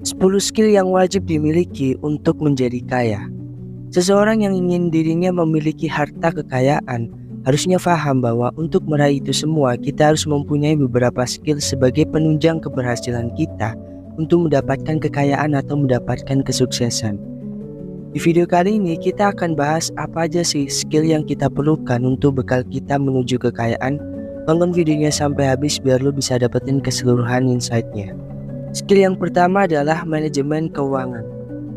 10 skill yang wajib dimiliki untuk menjadi kaya. Seseorang yang ingin dirinya memiliki harta kekayaan harusnya paham bahwa untuk meraih itu semua kita harus mempunyai beberapa skill sebagai penunjang keberhasilan kita untuk mendapatkan kekayaan atau mendapatkan kesuksesan. Di video kali ini kita akan bahas apa aja sih skill yang kita perlukan untuk bekal kita menuju kekayaan. Tonton videonya sampai habis biar lo bisa dapetin keseluruhan insight-nya. Skill yang pertama adalah manajemen keuangan.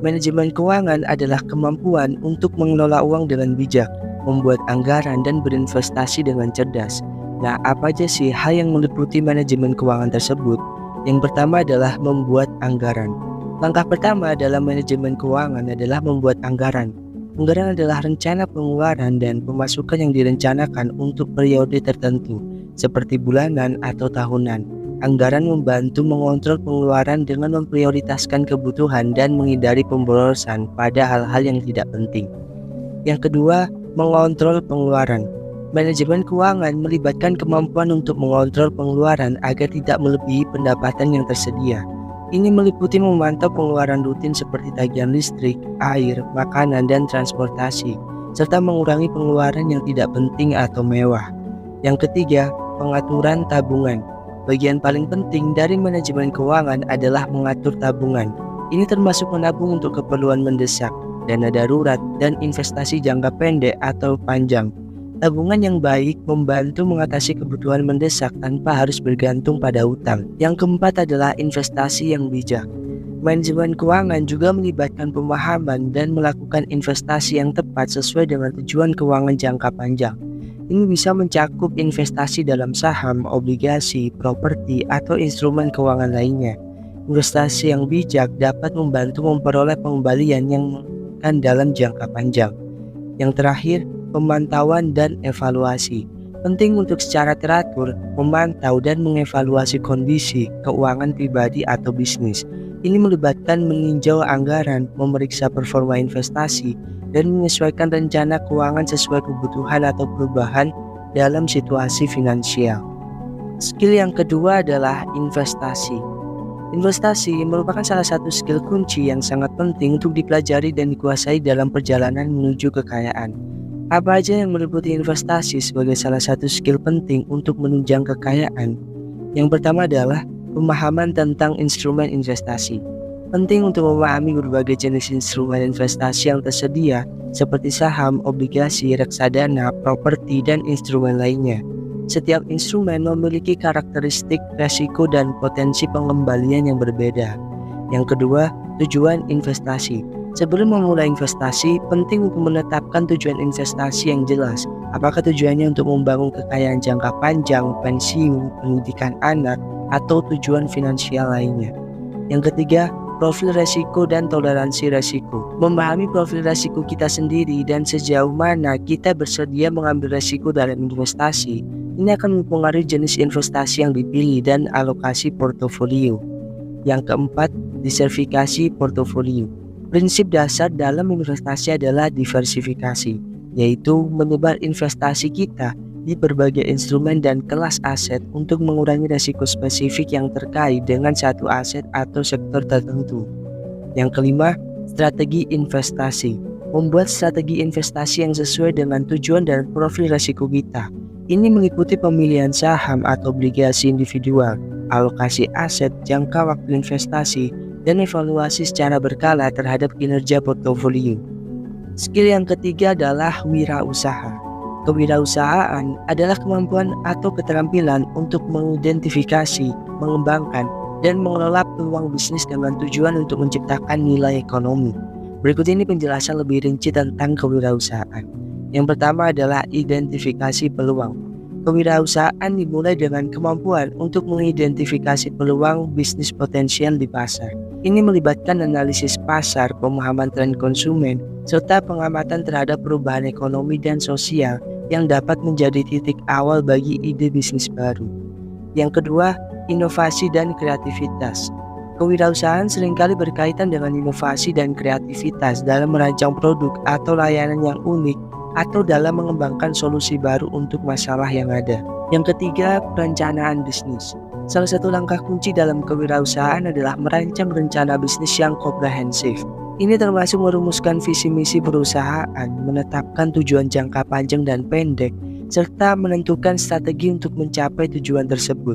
Manajemen keuangan adalah kemampuan untuk mengelola uang dengan bijak, membuat anggaran dan berinvestasi dengan cerdas. Nah, apa aja sih hal yang meliputi manajemen keuangan tersebut? Yang pertama adalah membuat anggaran. Langkah pertama dalam manajemen keuangan adalah membuat anggaran. Anggaran adalah rencana pengeluaran dan pemasukan yang direncanakan untuk periode tertentu, seperti bulanan atau tahunan. Anggaran membantu mengontrol pengeluaran dengan memprioritaskan kebutuhan dan menghindari pemborosan pada hal-hal yang tidak penting. Yang kedua, mengontrol pengeluaran. Manajemen keuangan melibatkan kemampuan untuk mengontrol pengeluaran agar tidak melebihi pendapatan yang tersedia. Ini meliputi memantau pengeluaran rutin seperti tagihan listrik, air, makanan, dan transportasi, serta mengurangi pengeluaran yang tidak penting atau mewah. Yang ketiga, pengaturan tabungan. Bagian paling penting dari manajemen keuangan adalah mengatur tabungan. Ini termasuk menabung untuk keperluan mendesak, dana darurat, dan investasi jangka pendek atau panjang. Tabungan yang baik membantu mengatasi kebutuhan mendesak tanpa harus bergantung pada hutang. Yang keempat adalah investasi yang bijak. Manajemen keuangan juga melibatkan pemahaman dan melakukan investasi yang tepat sesuai dengan tujuan keuangan jangka panjang. Ini bisa mencakup investasi dalam saham, obligasi, properti, atau instrumen keuangan lainnya. Investasi yang bijak dapat membantu memperoleh pengembalian yang dalam jangka panjang. Yang terakhir, pemantauan dan evaluasi. Penting untuk secara teratur memantau dan mengevaluasi kondisi keuangan pribadi atau bisnis. Ini melibatkan meninjau anggaran, memeriksa performa investasi, dan menyesuaikan rencana keuangan sesuai kebutuhan atau perubahan dalam situasi finansial. Skill yang kedua adalah investasi. Investasi merupakan salah satu skill kunci yang sangat penting untuk dipelajari dan dikuasai dalam perjalanan menuju kekayaan. Apa aja yang meliputi investasi sebagai salah satu skill penting untuk menunjang kekayaan? Yang pertama adalah pemahaman tentang instrumen investasi. Penting untuk memahami berbagai jenis instrumen investasi yang tersedia seperti saham, obligasi, reksadana, properti, dan instrumen lainnya. Setiap instrumen memiliki karakteristik, resiko, dan potensi pengembalian yang berbeda. Yang kedua, tujuan investasi. Sebelum memulai investasi, penting untuk menetapkan tujuan investasi yang jelas. Apakah tujuannya untuk membangun kekayaan jangka panjang, pensiun, pendidikan anak, atau tujuan finansial lainnya. Yang ketiga, profil resiko dan toleransi resiko. Memahami profil resiko kita sendiri dan sejauh mana kita bersedia mengambil resiko dalam investasi, ini akan mempengaruhi jenis investasi yang dipilih dan alokasi portofolio. Yang keempat, diversifikasi portofolio. Prinsip dasar dalam investasi adalah diversifikasi, yaitu menyebar investasi kita di berbagai instrumen dan kelas aset untuk mengurangi risiko spesifik yang terkait dengan satu aset atau sektor tertentu. Yang kelima, strategi investasi. Membuat strategi investasi yang sesuai dengan tujuan dan profil risiko kita. Ini meliputi pemilihan saham atau obligasi individual, alokasi aset, jangka waktu investasi, dan evaluasi secara berkala terhadap kinerja portofolio. Skill yang ketiga adalah wirausaha. Kewirausahaan adalah kemampuan atau keterampilan untuk mengidentifikasi, mengembangkan, dan mengelola peluang bisnis dengan tujuan untuk menciptakan nilai ekonomi. Berikut ini penjelasan lebih rinci tentang kewirausahaan. Yang pertama adalah identifikasi peluang. Kewirausahaan dimulai dengan kemampuan untuk mengidentifikasi peluang bisnis potensial di pasar. Ini melibatkan analisis pasar, pemahaman tren konsumen, serta pengamatan terhadap perubahan ekonomi dan sosial yang dapat menjadi titik awal bagi ide bisnis baru. Yang kedua, inovasi dan kreativitas. Kewirausahaan seringkali berkaitan dengan inovasi dan kreativitas dalam merancang produk atau layanan yang unik atau dalam mengembangkan solusi baru untuk masalah yang ada. Yang ketiga, perencanaan bisnis. Salah satu langkah kunci dalam kewirausahaan adalah merancang rencana bisnis yang komprehensif. Ini termasuk merumuskan visi misi perusahaan, menetapkan tujuan jangka panjang dan pendek, serta menentukan strategi untuk mencapai tujuan tersebut.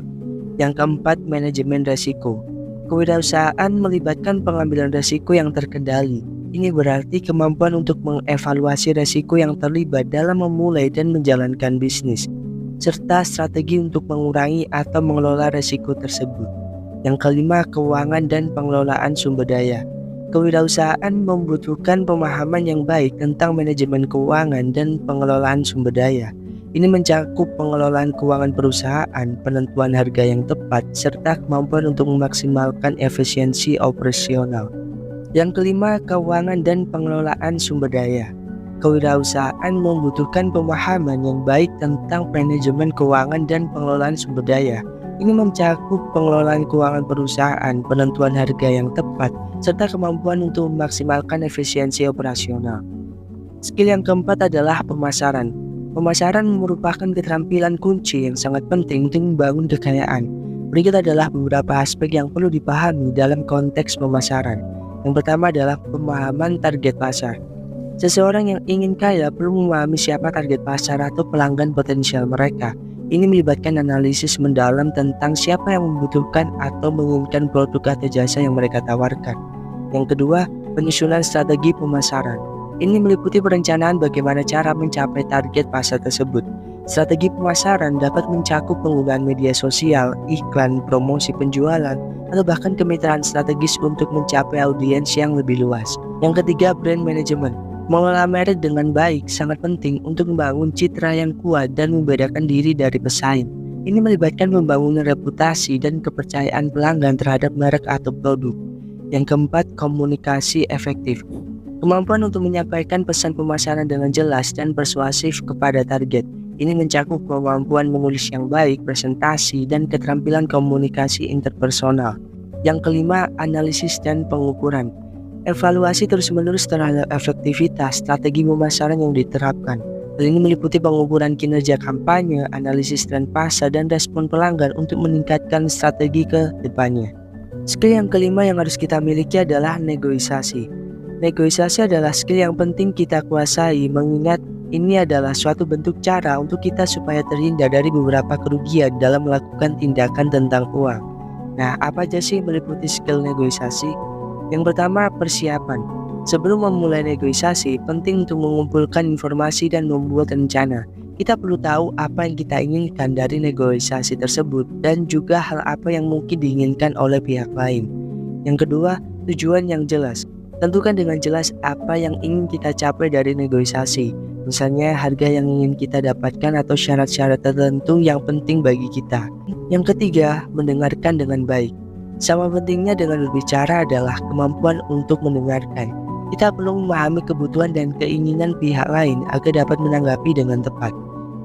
Yang keempat, manajemen resiko. Kewirausahaan melibatkan pengambilan resiko yang terkendali. Ini berarti kemampuan untuk mengevaluasi resiko yang terlibat dalam memulai dan menjalankan bisnis, serta strategi untuk mengurangi atau mengelola resiko tersebut. Yang kelima, keuangan dan pengelolaan sumber daya. Kewirausahaan membutuhkan pemahaman yang baik tentang manajemen keuangan dan pengelolaan sumber daya. Ini mencakup pengelolaan keuangan perusahaan, penentuan harga yang tepat, serta kemampuan untuk memaksimalkan efisiensi operasional. Yang kelima, keuangan dan pengelolaan sumber daya. Kewirausahaan membutuhkan pemahaman yang baik tentang manajemen keuangan dan pengelolaan sumber daya. Ini mencakup pengelolaan keuangan perusahaan, penentuan harga yang tepat, serta kemampuan untuk memaksimalkan efisiensi operasional. Skill yang keempat adalah pemasaran. Pemasaran merupakan keterampilan kunci yang sangat penting untuk membangun kekayaan. Berikut adalah beberapa aspek yang perlu dipahami dalam konteks pemasaran. Yang pertama adalah pemahaman target pasar. Seseorang yang ingin kaya perlu memahami siapa target pasar atau pelanggan potensial mereka. Ini melibatkan analisis mendalam tentang siapa yang membutuhkan atau menginginkan produk atau jasa yang mereka tawarkan. Yang kedua, penyusunan strategi pemasaran. Ini meliputi perencanaan bagaimana cara mencapai target pasar tersebut. Strategi pemasaran dapat mencakup penggunaan media sosial, iklan, promosi penjualan, atau bahkan kemitraan strategis untuk mencapai audiens yang lebih luas. Yang ketiga, brand management. Mengelola merek dengan baik sangat penting untuk membangun citra yang kuat dan membedakan diri dari pesaing. Ini melibatkan membangun reputasi dan kepercayaan pelanggan terhadap merek atau produk. Yang keempat, komunikasi efektif. Kemampuan untuk menyampaikan pesan pemasaran dengan jelas dan persuasif kepada target. Ini mencakup kemampuan menulis yang baik, presentasi, dan keterampilan komunikasi interpersonal. Yang kelima, analisis dan pengukuran. Evaluasi terus-menerus terhadap efektivitas strategi pemasaran yang diterapkan. Hal ini meliputi pengukuran kinerja kampanye, analisis tren pasar, dan respon pelanggan untuk meningkatkan strategi ke depannya. Skill yang kelima yang harus kita miliki adalah negosiasi. Negosiasi adalah skill yang penting kita kuasai, mengingat ini adalah suatu bentuk cara untuk kita supaya terhindar dari beberapa kerugian dalam melakukan tindakan tentang uang. Nah, apa aja sih meliputi skill negosiasi? Yang pertama, persiapan. Sebelum memulai negosiasi, penting untuk mengumpulkan informasi dan membuat rencana. Kita perlu tahu apa yang kita inginkan dari negosiasi tersebut dan juga hal apa yang mungkin diinginkan oleh pihak lain. Yang kedua, tujuan yang jelas. Tentukan dengan jelas apa yang ingin kita capai dari negosiasi. Misalnya harga yang ingin kita dapatkan atau syarat-syarat tertentu yang penting bagi kita. Yang ketiga, mendengarkan dengan baik. Sama pentingnya dengan berbicara adalah kemampuan untuk mendengarkan. Kita perlu memahami kebutuhan dan keinginan pihak lain agar dapat menanggapi dengan tepat.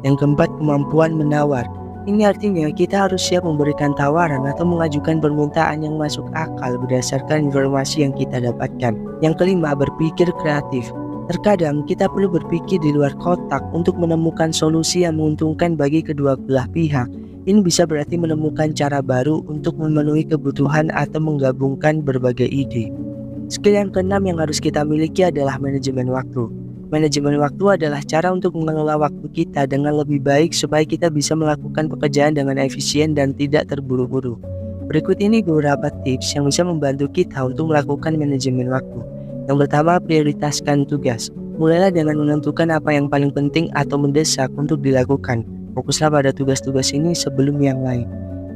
Yang keempat, kemampuan menawar. Ini artinya kita harus siap memberikan tawaran atau mengajukan permintaan yang masuk akal berdasarkan informasi yang kita dapatkan. Yang kelima, berpikir kreatif. Terkadang kita perlu berpikir di luar kotak untuk menemukan solusi yang menguntungkan bagi kedua belah pihak. Ini bisa berarti menemukan cara baru untuk memenuhi kebutuhan atau menggabungkan berbagai ide. Skill yang keenam yang harus kita miliki adalah manajemen waktu. Manajemen waktu adalah cara untuk mengelola waktu kita dengan lebih baik supaya kita bisa melakukan pekerjaan dengan efisien dan tidak terburu-buru. Berikut ini beberapa tips yang bisa membantu kita untuk melakukan manajemen waktu. Yang pertama, prioritaskan tugas. Mulailah dengan menentukan apa yang paling penting atau mendesak untuk dilakukan. Fokuslah pada tugas-tugas ini sebelum yang lain.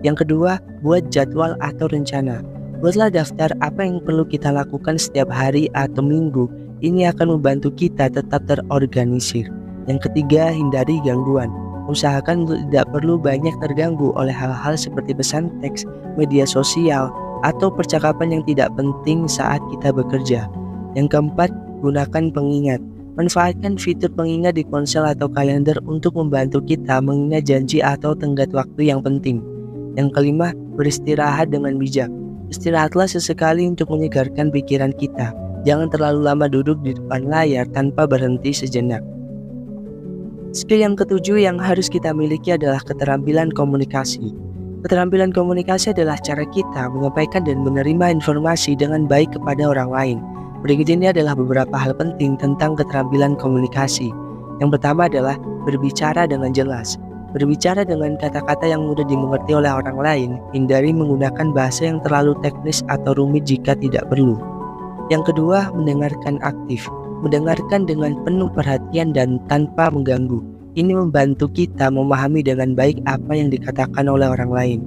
Yang kedua, buat jadwal atau rencana. Buatlah daftar apa yang perlu kita lakukan setiap hari atau minggu. Ini akan membantu kita tetap terorganisir. Yang ketiga, hindari gangguan. Usahakan untuk tidak perlu banyak terganggu oleh hal-hal seperti pesan teks, media sosial, atau percakapan yang tidak penting saat kita bekerja. Yang keempat, gunakan pengingat. Manfaatkan fitur pengingat di ponsel atau kalender untuk membantu kita mengingat janji atau tenggat waktu yang penting. Yang kelima, beristirahat dengan bijak. Istirahatlah sesekali untuk menyegarkan pikiran kita. Jangan terlalu lama duduk di depan layar tanpa berhenti sejenak. Skill yang ketujuh yang harus kita miliki adalah keterampilan komunikasi. Keterampilan komunikasi adalah cara kita menyampaikan dan menerima informasi dengan baik kepada orang lain. Berikut ini adalah beberapa hal penting tentang keterampilan komunikasi. Yang pertama adalah berbicara dengan jelas. Berbicara dengan kata-kata yang mudah dimengerti oleh orang lain, hindari menggunakan bahasa yang terlalu teknis atau rumit jika tidak perlu. Yang kedua, mendengarkan aktif. Mendengarkan dengan penuh perhatian dan tanpa mengganggu. Ini membantu kita memahami dengan baik apa yang dikatakan oleh orang lain.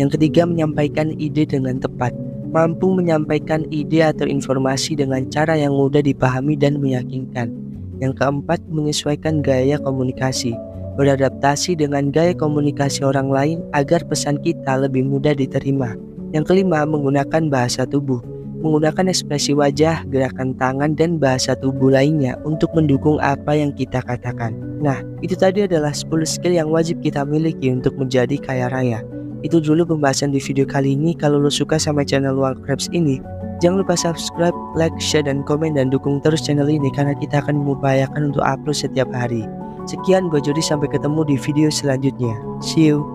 Yang ketiga, menyampaikan ide dengan tepat. Mampu menyampaikan ide atau informasi dengan cara yang mudah dipahami dan meyakinkan. Yang keempat, menyesuaikan gaya komunikasi. Beradaptasi dengan gaya komunikasi orang lain agar pesan kita lebih mudah diterima. Yang kelima, menggunakan bahasa tubuh. Menggunakan ekspresi wajah, gerakan tangan, dan bahasa tubuh lainnya untuk mendukung apa yang kita katakan. Nah, itu tadi adalah 10 skill yang wajib kita miliki untuk menjadi kaya raya. Itu dulu pembahasan di video kali ini. Kalau lo suka sama channel Walkrabs ini, jangan lupa subscribe, like, share, dan komen, dan dukung terus channel ini karena kita akan mengupayakan untuk upload setiap hari. Sekian, gue Jody, sampai ketemu di video selanjutnya. See you!